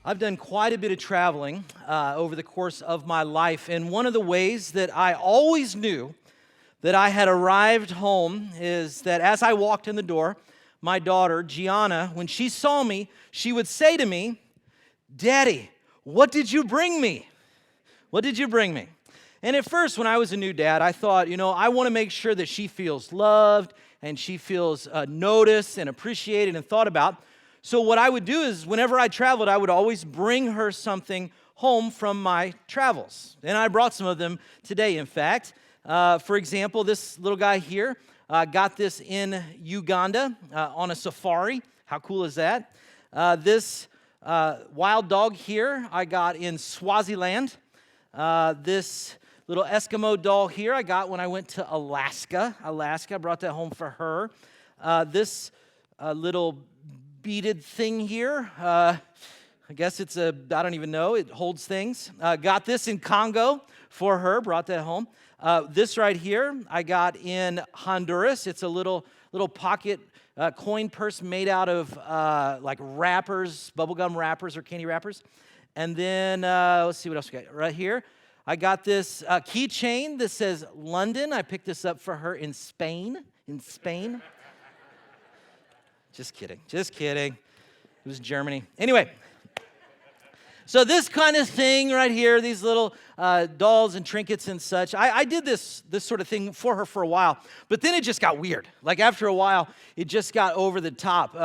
I've done quite a bit of traveling over the course of my life, and one of the ways that I always knew that I had arrived home is that as I walked in the door, my daughter, Gianna, when she saw me, she would say to me, "Daddy, what did you bring me? What did you bring me?" And at first, when I was a new dad, I thought, I want to make sure that she feels loved and she feels noticed and appreciated and thought about. So what I would do is whenever I traveled, I would always bring her something home from my travels. And I brought some of them today, in fact. For example, this little guy here, got this in Uganda on a safari. How cool is that? This wild dog here I got in Swaziland. This little Eskimo doll here I got when I went to Alaska. I brought that home for her. This little beaded thing here, I guess it's I don't even know, it holds things. Got this in Congo for her, brought that home. This right here I got in Honduras. It's a little pocket coin purse made out of like wrappers, bubblegum wrappers or candy wrappers. And then, let's see what else we got. Right here, I got this keychain that says London. I picked this up for her in Spain. Just kidding. It was Germany. Anyway, so this kind of thing right here, these little dolls and trinkets and such, I did this sort of thing for her for a while, but then it just got weird. Like after a while, it just got over the top.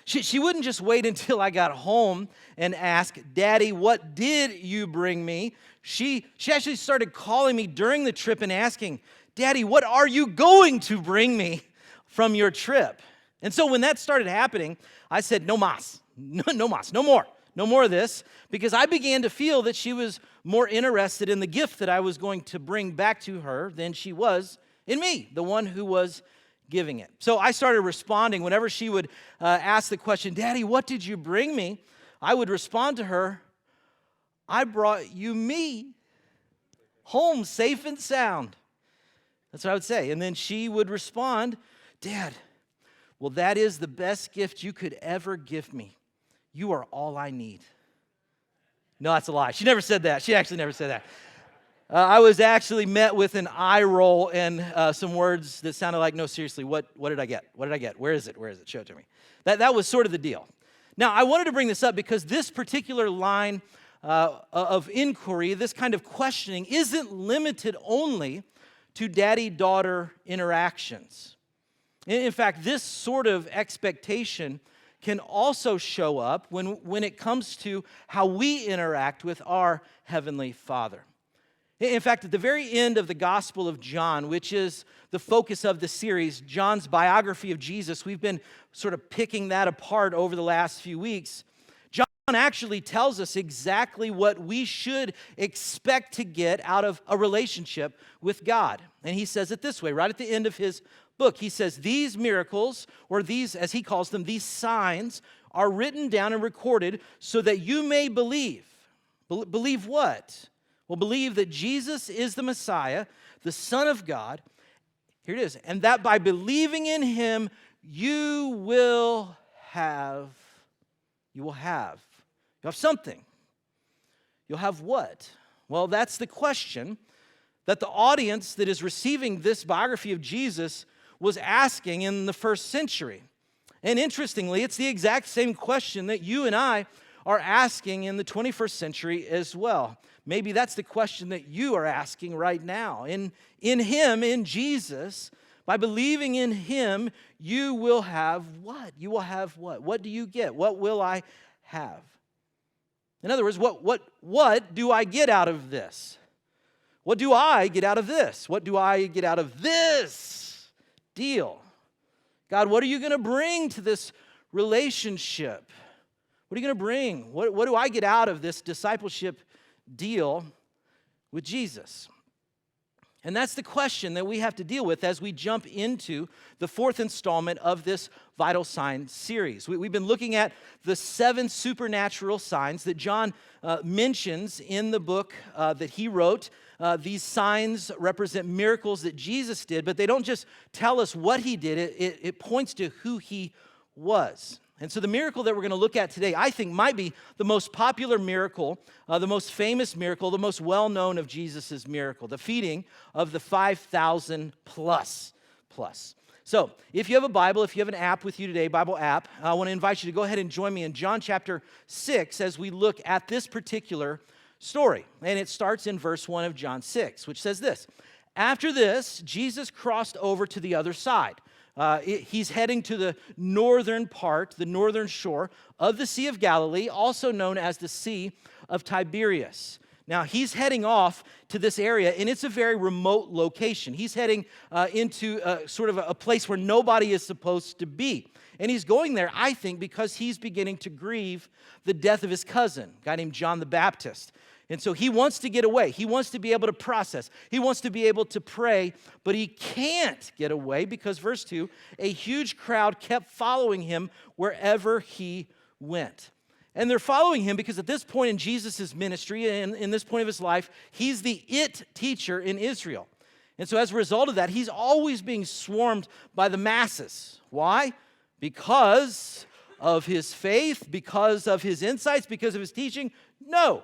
She wouldn't just wait until I got home and ask, "Daddy, what did you bring me?" She actually started calling me during the trip and asking, "Daddy, what are you going to bring me from your trip?" And so when that started happening, I said, no mas, no more of this, because I began to feel that she was more interested in the gift that I was going to bring back to her than she was in me, the one who was giving it. So I started responding whenever she would ask the question, "Daddy, what did you bring me?" I would respond to her, "I brought you me, home safe and sound." That's what I would say. And then she would respond, "Dad, well, that is the best gift you could ever give me. You are all I need." No, that's a lie. She never said that. She actually never said that. I was actually met with an eye roll and some words that sounded like, "No, seriously, what did I get? What did I get? Where is it? Show it to me." That was sort of the deal. Now, I wanted to bring this up because this particular line of inquiry, this kind of questioning, isn't limited only to daddy-daughter interactions. In fact, this sort of expectation can also show up when it comes to how we interact with our Heavenly Father. In fact, at the very end of the Gospel of John, which is the focus of the series, John's biography of Jesus, we've been sort of picking that apart over the last few weeks. John actually tells us exactly what we should expect to get out of a relationship with God. And he says it this way, right at the end of his book. He says, "These miracles," or these, as he calls them, these signs, "are written down and recorded so that you may believe." Believe what? Well, believe that Jesus is the Messiah, the Son of God. Here it is. "And that by believing in him, you will have something." You'll have what? Well, that's the question that the audience that is receiving this biography of Jesus was asking in the first century. And interestingly, it's the exact same question that you and I are asking in the 21st century as well. Maybe that's the question that you are asking right now. In him, in Jesus, by believing in him, you will have what? You will have what? What do you get? What will I have? In other words, what do I get out of this? What do I get out of this? What do I get out of this deal? God, what are you going to bring to this relationship? What are you going to bring? What do I get out of this discipleship deal with Jesus? And that's the question that we have to deal with as we jump into the fourth installment of this Vital Signs series. We've been looking at the 7 supernatural signs that John mentions in the book that he wrote. These signs represent miracles that Jesus did, but they don't just tell us what he did. It points to who he was. And so the miracle that we're going to look at today, I think, might be the most popular miracle, the most famous miracle, the most well-known of Jesus' miracle, the feeding of the 5,000 plus. So if you have a Bible, if you have an app with you today, Bible app, I want to invite you to go ahead and join me in John chapter 6 as we look at this particular story. And it starts in verse 1 of John 6, which says this: After this, Jesus crossed over to the other side. He's heading to the northern part, the northern shore of the Sea of Galilee, also known as the Sea of Tiberias. Now, he's heading off to this area, and it's a very remote location. He's heading into sort of a place where nobody is supposed to be. And he's going there, I think, because he's beginning to grieve the death of his cousin, a guy named John the Baptist. And so he wants to get away. He wants to be able to process. He wants to be able to pray, but he can't get away because, verse 2, a huge crowd kept following him wherever he went. And they're following him because at this point in Jesus' ministry, and in this point of his life, he's the it teacher in Israel. And so as a result of that, he's always being swarmed by the masses. Why? Because of his faith, because of his insights, because of his teaching? No,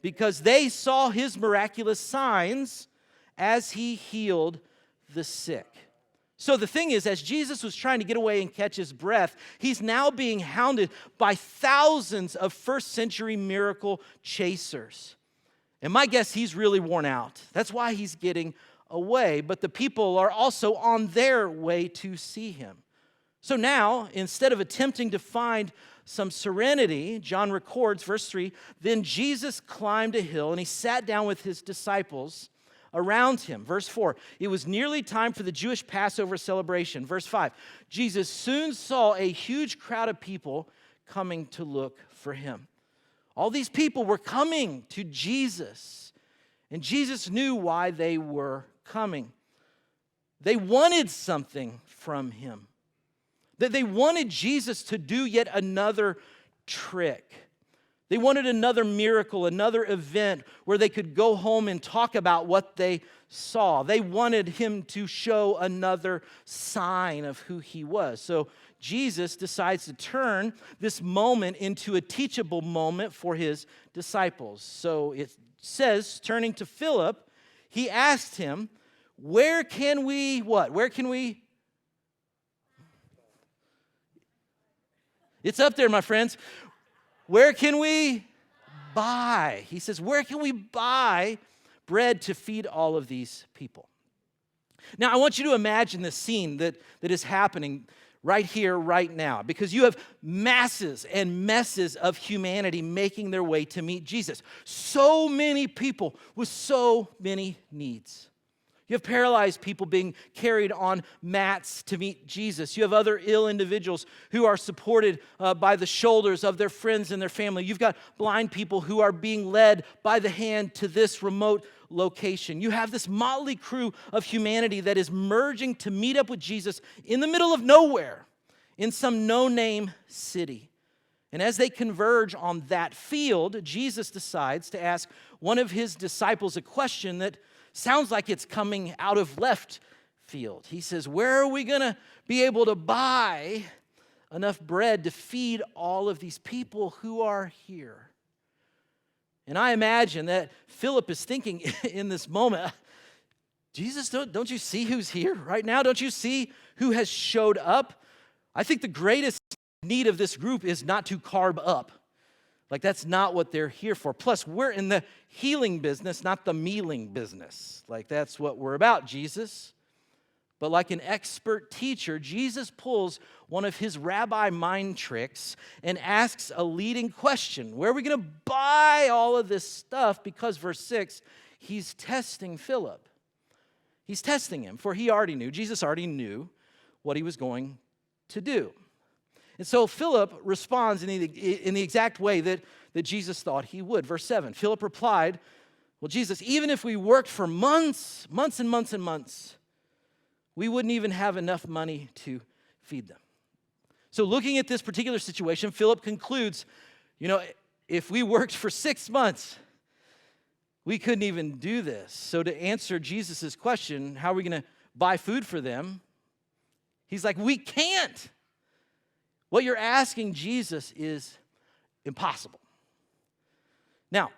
because they saw his miraculous signs as he healed the sick. So the thing is, as Jesus was trying to get away and catch his breath, he's now being hounded by thousands of first century miracle chasers. And my guess, he's really worn out. That's why he's getting away. But the people are also on their way to see him. So now, instead of attempting to find some serenity, John records, verse 3, then Jesus climbed a hill and he sat down with his disciples around him. Verse 4, it was nearly time for the Jewish Passover celebration. Verse 5, Jesus soon saw a huge crowd of people coming to look for him. All these people were coming to Jesus, and Jesus knew why they were coming. They wanted something from him. That they wanted Jesus to do yet another trick. They wanted another miracle, another event where they could go home and talk about what they saw. They wanted him to show another sign of who he was. So Jesus decides to turn this moment into a teachable moment for his disciples. So it says, turning to Philip, he asked him, where can we, what? Where can we? It's up there, my friends. Where can we buy? He says, where can we buy bread to feed all of these people? Now, I want you to imagine the scene that is happening right here, right now, because you have masses and messes of humanity making their way to meet Jesus. So many people with so many needs. You have paralyzed people being carried on mats to meet Jesus. You have other ill individuals who are supported by the shoulders of their friends and their family. You've got blind people who are being led by the hand to this remote location. You have this motley crew of humanity that is merging to meet up with Jesus in the middle of nowhere in some no-name city. And as they converge on that field, Jesus decides to ask one of his disciples a question that sounds like it's coming out of left field. He says, where are we going to be able to buy enough bread to feed all of these people who are here? And I imagine that Philip is thinking in this moment, Jesus, don't you see who's here right now? Don't you see who has showed up? I think the greatest need of this group is not to carb up. Like, that's not what they're here for. Plus, we're in the healing business, not the mealing business. Like, that's what we're about, Jesus. But like an expert teacher, Jesus pulls one of his rabbi mind tricks and asks a leading question. Where are we going to buy all of this stuff? Because, verse 6, he's testing Philip. He's testing him, for he already knew, Jesus already knew what he was going to do. And so Philip responds in the exact way that Jesus thought he would. Verse 7, Philip replied, well, Jesus, even if we worked for months and months and months, we wouldn't even have enough money to feed them. So looking at this particular situation, Philip concludes, if we worked for 6 months, we couldn't even do this. So to answer Jesus' question, how are we going to buy food for them? He's like, we can't. What you're asking Jesus is impossible. Now,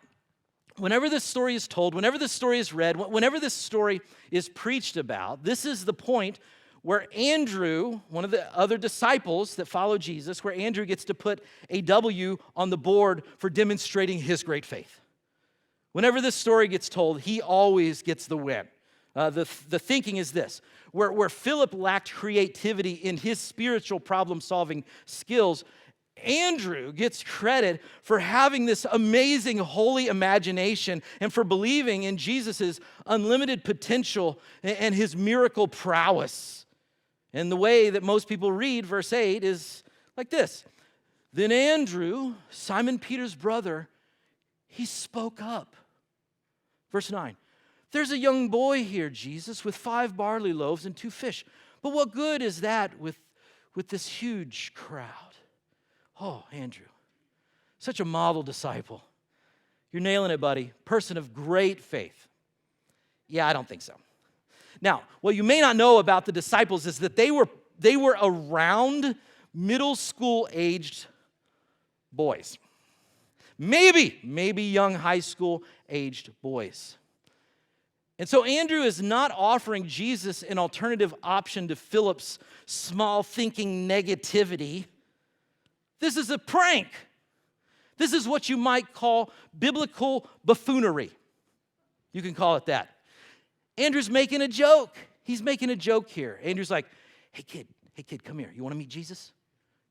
whenever this story is told, whenever this story is read, whenever this story is preached about, this is the point where Andrew, one of the other disciples that follow Jesus, where Andrew gets to put a W on the board for demonstrating his great faith. Whenever this story gets told, he always gets the win. The thinking is this: where Philip lacked creativity in his spiritual problem-solving skills, Andrew gets credit for having this amazing holy imagination and for believing in Jesus' unlimited potential and his miracle prowess. And the way that most people read verse 8 is like this: Then Andrew, Simon Peter's brother, he spoke up. Verse 9, there's a young boy here, Jesus, with 5 barley loaves and 2 fish. But what good is that with this huge crowd? Oh, Andrew, such a model disciple. You're nailing it, buddy. Person of great faith. Yeah, I don't think so. Now, what you may not know about the disciples is that they were around middle school aged boys. Maybe young high school aged boys. And so Andrew is not offering Jesus an alternative option to Philip's small thinking negativity. This is a prank. This is what you might call biblical buffoonery. You can call it that. Andrew's making a joke. He's making a joke here. Andrew's like, hey kid, come here. You want to meet Jesus?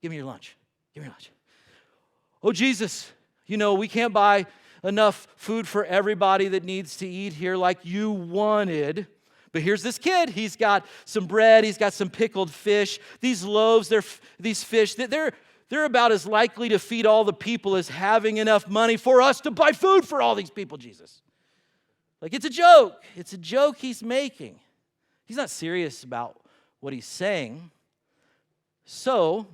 Give me your lunch. Give me your lunch. Oh, Jesus, we can't buy enough food for everybody that needs to eat here like you wanted. But here's this kid. He's got some bread. He's got some pickled fish. These loaves, these fish, they're about as likely to feed all the people as having enough money for us to buy food for all these people, Jesus. Like, it's a joke. It's a joke he's making. He's not serious about what he's saying. So,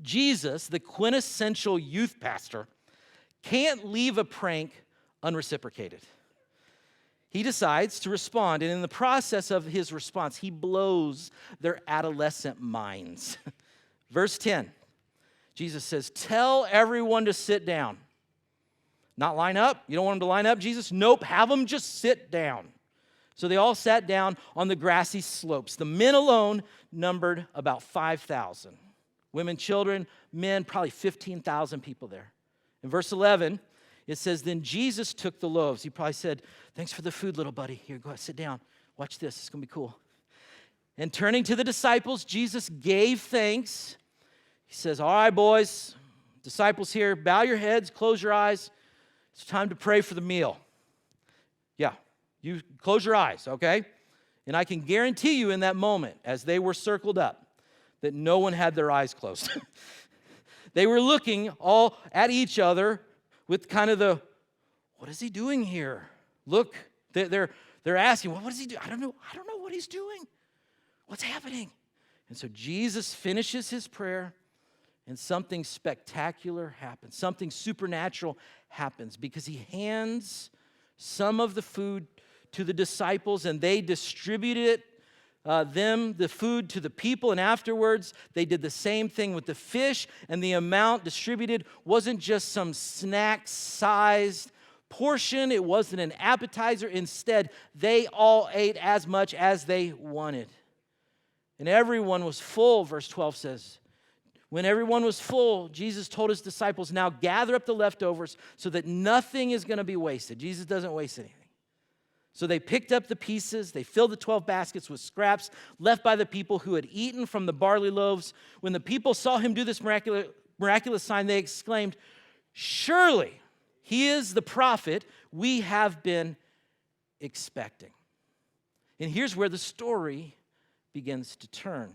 Jesus, the quintessential youth pastor, can't leave a prank unreciprocated. He decides to respond, and in the process of his response, he blows their adolescent minds. Verse 10, Jesus says, tell everyone to sit down. Not line up? You don't want them to line up, Jesus? Nope, have them just sit down. So they all sat down on the grassy slopes. The men alone numbered about 5,000. Women, children, men, probably 15,000 people there. In verse 11, it says, then Jesus took the loaves. He probably said, thanks for the food, little buddy. Here, go ahead, sit down. Watch this. It's going to be cool. And turning to the disciples, Jesus gave thanks. He says, all right, boys, disciples here, bow your heads, close your eyes. It's time to pray for the meal. Yeah, you close your eyes, okay? And I can guarantee you in that moment, as they were circled up, that no one had their eyes closed. They were looking all at each other with kind of the, what is he doing here? Look, they're asking, well, what does he do? I don't know what he's doing. What's happening? And so Jesus finishes his prayer, and something spectacular happens. Something supernatural happens because he hands some of the food to the disciples, and they distributed the food to the people, and afterwards they did the same thing with the fish, and the amount distributed wasn't just some snack-sized portion. It wasn't an appetizer. Instead, they all ate as much as they wanted. And everyone was full, verse 12 says. When everyone was full, Jesus told his disciples, now gather up the leftovers so that nothing is going to be wasted. Jesus doesn't waste anything. So they picked up the pieces. They filled the 12 baskets with scraps left by the people who had eaten from the barley loaves. When the people saw him do this miraculous sign, they exclaimed, surely he is the prophet we have been expecting. And here's where the story begins to turn.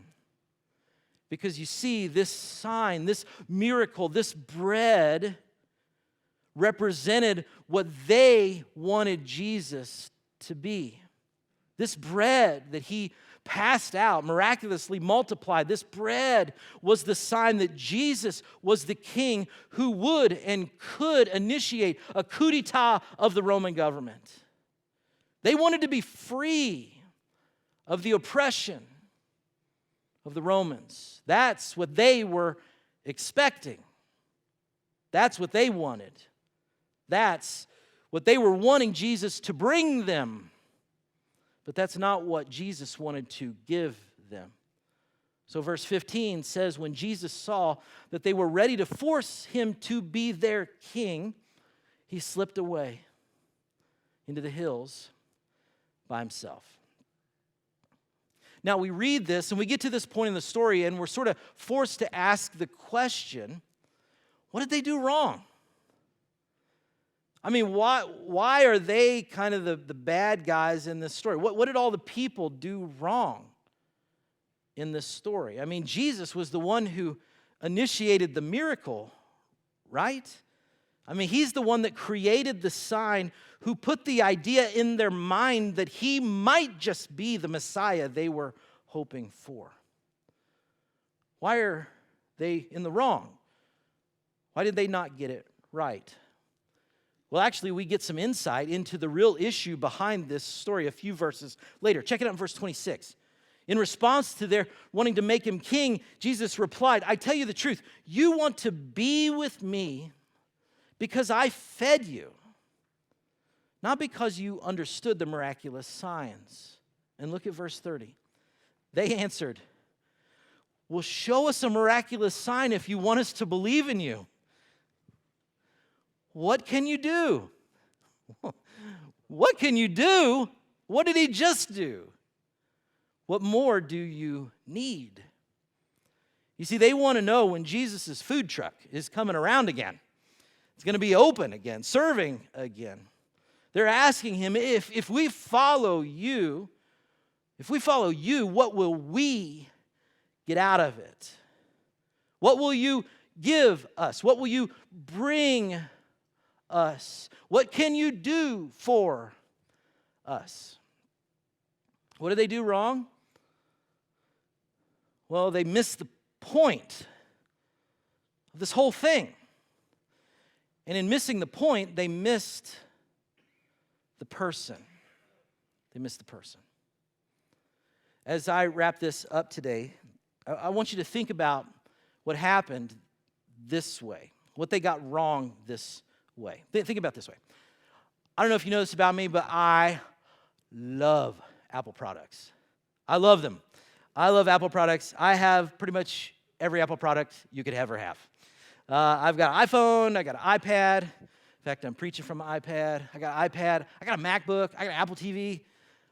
Because you see, this sign, this miracle, this bread represented what they wanted Jesus to be. This bread that he passed out, miraculously multiplied, this bread was the sign that Jesus was the king who would and could initiate a coup d'etat of the Roman government. They wanted to be free of the oppression of the Romans. That's what they were expecting. That's what they wanted. That's what they were wanting Jesus to bring them. But that's not what Jesus wanted to give them. So verse 15 says, when Jesus saw that they were ready to force him to be their king, he slipped away into the hills by himself. Now we read this and we get to this point in the story and we're sort of forced to ask the question, what did they do wrong? I mean, why are they kind of the bad guys in this story? What did all the people do wrong in this story? I mean, Jesus was the one who initiated the miracle, right? I mean, he's the one that created the sign, who put the idea in their mind that he might just be the Messiah they were hoping for. Why are they in the wrong? Why did they not get it right? Well, actually, we get some insight into the real issue behind this story a few verses later. Check it out in verse 26. In response to their wanting to make him king, Jesus replied, I tell you the truth, you want to be with me because I fed you, not because you understood the miraculous signs. And look at verse 30. They answered, well, show us a miraculous sign if you want us to believe in you. What can you do? What can you do? What did he just do? What more do you need? You see, they want to know when Jesus' food truck is coming around again. It's going to be open again, serving again. They're asking him, if we follow you, what will we get out of it? What will you give us? What will you bring us? What can you do for us? What did they do wrong? Well, they missed the point of this whole thing. And in missing the point, they missed the person. They missed the person. As I wrap this up today, I want you to think about what happened this way, what they got wrong this way. Think about it this way. I don't know if you know this about me, but I love Apple products. I love them. I love Apple products. I have pretty much every Apple product you could ever have. I've got an iPhone. I got an iPad. In fact, I'm preaching from an iPad. I got an iPad. I got a MacBook. I got an Apple TV.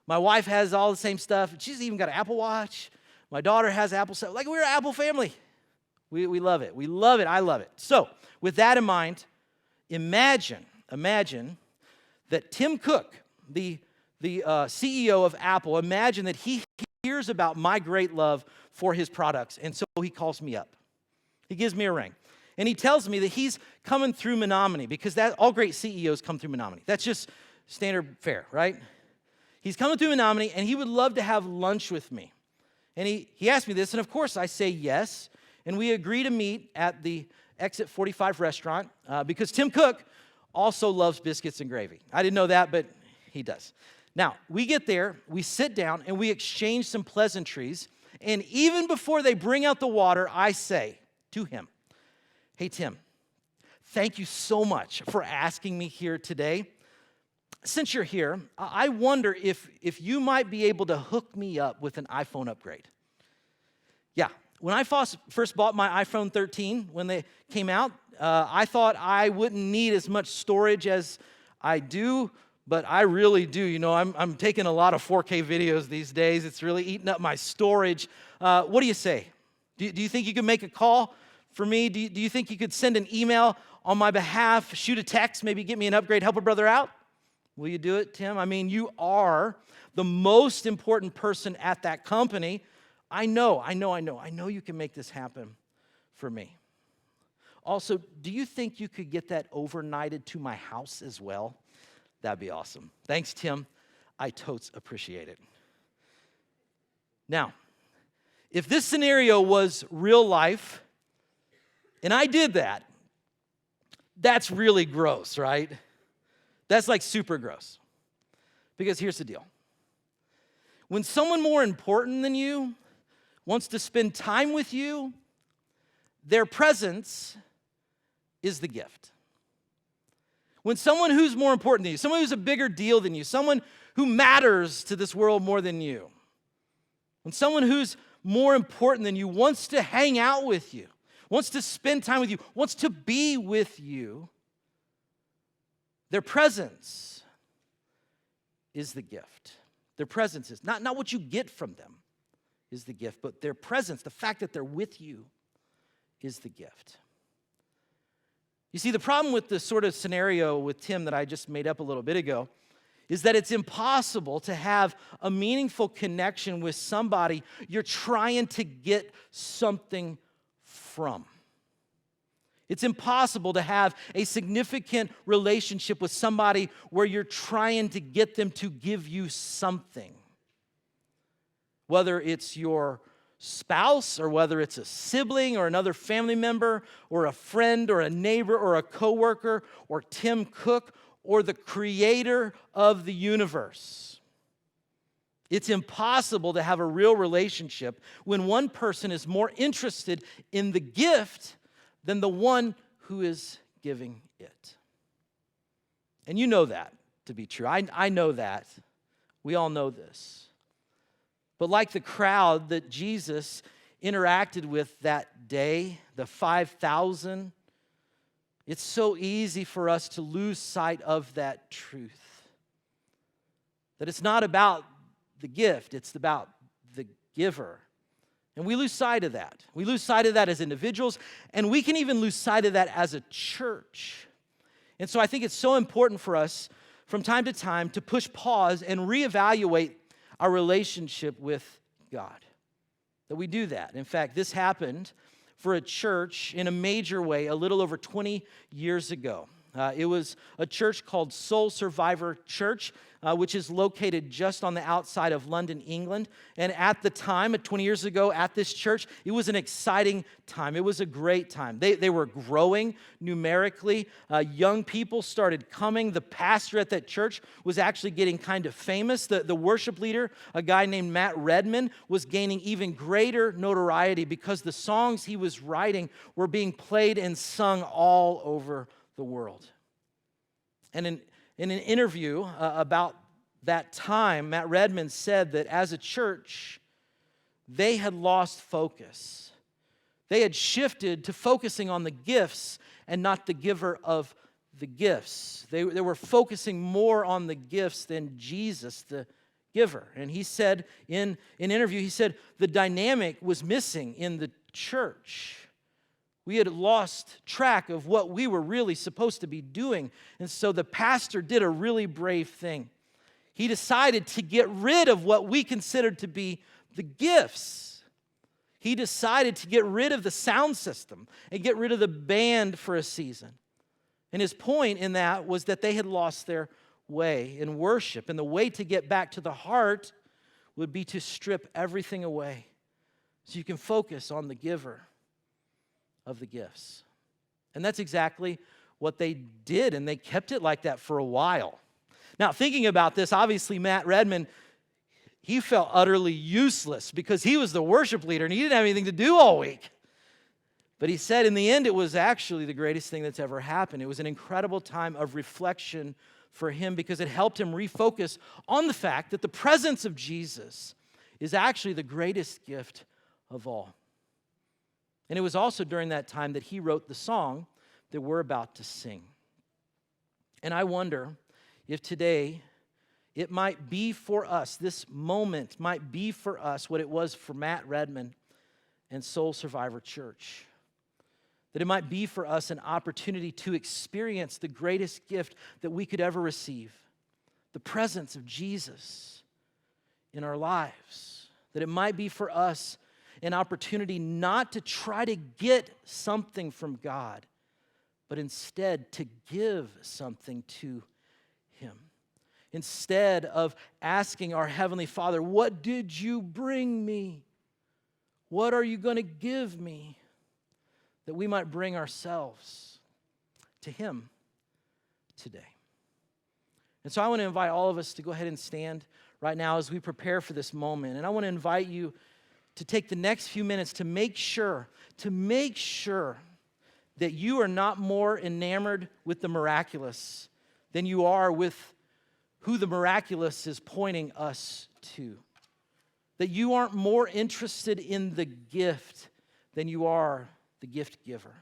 My wife has all the same stuff. She's even got an Apple Watch. My daughter has Apple stuff. Like, we're an Apple family. We love it. We love it. I love it. So, with that in mind, imagine that Tim Cook, the CEO of Apple, imagine that he hears about my great love for his products, and so he calls me up. He gives me a ring, and he tells me that he's coming through Menominee, because all great CEOs come through Menominee. That's just standard fare, right? He's coming through Menominee, and he would love to have lunch with me. And he asked me this, and of course I say yes, and we agree to meet at the Exit 45 restaurant because Tim Cook also loves biscuits and gravy. I didn't know that, but he does. Now, we get there, we sit down, and we exchange some pleasantries, and even before they bring out the water, I say to him, hey, Tim, thank you so much for asking me here today. Since you're here, I wonder if you might be able to hook me up with an iPhone upgrade. Yeah, when I first bought my iPhone 13, when they came out, I thought I wouldn't need as much storage as I do, but I really do. You know, I'm taking a lot of 4K videos these days. It's really eating up my storage. What do you say? Do you think you could make a call for me? Do you think you could send an email on my behalf, shoot a text, maybe get me an upgrade, help a brother out? Will you do it, Tim? I mean, you are the most important person at that company. I know you can make this happen for me. Also, do you think you could get that overnighted to my house as well? That'd be awesome. Thanks, Tim. I totes appreciate it. Now, if this scenario was real life, and I did that, that's really gross, right? That's like super gross. Because here's the deal. When someone more important than you wants to spend time with you, their presence is the gift. When someone who's more important than you, someone who's a bigger deal than you, someone who matters to this world more than you, when someone who's more important than you wants to hang out with you, wants to spend time with you, wants to be with you, their presence is the gift. Their presence is not what you get from them is the gift, but their presence, the fact that they're with you, is the gift. You see, the problem with the sort of scenario with Tim that I just made up a little bit ago is that it's impossible to have a meaningful connection with somebody you're trying to get something from. It's impossible to have a significant relationship with somebody where you're trying to get them to give you something. Whether it's your spouse or whether it's a sibling or another family member or a friend or a neighbor or a coworker or Tim Cook or the creator of the universe. It's impossible to have a real relationship when one person is more interested in the gift than the one who is giving it. And you know that to be true. I know that. We all know this. But like the crowd that Jesus interacted with that day, the 5,000, it's so easy for us to lose sight of that truth. That it's not about the gift, it's about the giver. And we lose sight of that. We lose sight of that as individuals, and we can even lose sight of that as a church. And so I think it's so important for us from time to time to push pause and reevaluate our relationship with God. That we do that. In fact, this happened for a church in a major way a little over 20 years ago. It was a church called Soul Survivor Church, which is located just on the outside of London, England. And at the time, 20 years ago at this church, it was an exciting time. It was a great time. They were growing numerically. Young people started coming. The pastor at that church was actually getting kind of famous. The worship leader, a guy named Matt Redman, was gaining even greater notoriety because the songs he was writing were being played and sung all over the world. And in an interview about that time, Matt Redman said that as a church, they had lost focus. They had shifted to focusing on the gifts and not the giver of the gifts. They were focusing more on the gifts than Jesus, the giver. And he said in an interview, he said, the dynamic was missing in the church. We had lost track of what we were really supposed to be doing. And so the pastor did a really brave thing. He decided to get rid of what we considered to be the gifts. He decided to get rid of the sound system and get rid of the band for a season. And his point in that was that they had lost their way in worship. And the way to get back to the heart would be to strip everything away so you can focus on the giver of the gifts. And that's exactly what they did, and they kept it like that for a while. Now, thinking about this, obviously Matt Redman, he felt utterly useless because he was the worship leader and he didn't have anything to do all week. But he said in the end, it was actually the greatest thing that's ever happened. It was an incredible time of reflection for him because it helped him refocus on the fact that the presence of Jesus is actually the greatest gift of all. And it was also during that time that he wrote the song that we're about to sing. And I wonder if today it might be for us, this moment might be for us what it was for Matt Redman and Soul Survivor Church. That it might be for us an opportunity to experience the greatest gift that we could ever receive, the presence of Jesus in our lives. That it might be for us an opportunity not to try to get something from God, but instead to give something to Him. Instead of asking our Heavenly Father, what did you bring me? What are you going to give me? That we might bring ourselves to Him today. And so I want to invite all of us to go ahead and stand right now as we prepare for this moment. And I want to invite you to take the next few minutes to make sure that you are not more enamored with the miraculous than you are with who the miraculous is pointing us to. That you aren't more interested in the gift than you are the gift giver.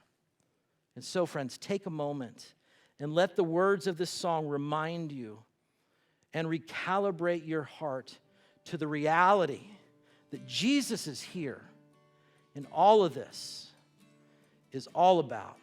And so, friends, take a moment and let the words of this song remind you and recalibrate your heart to the reality that Jesus is here. And all of this is all about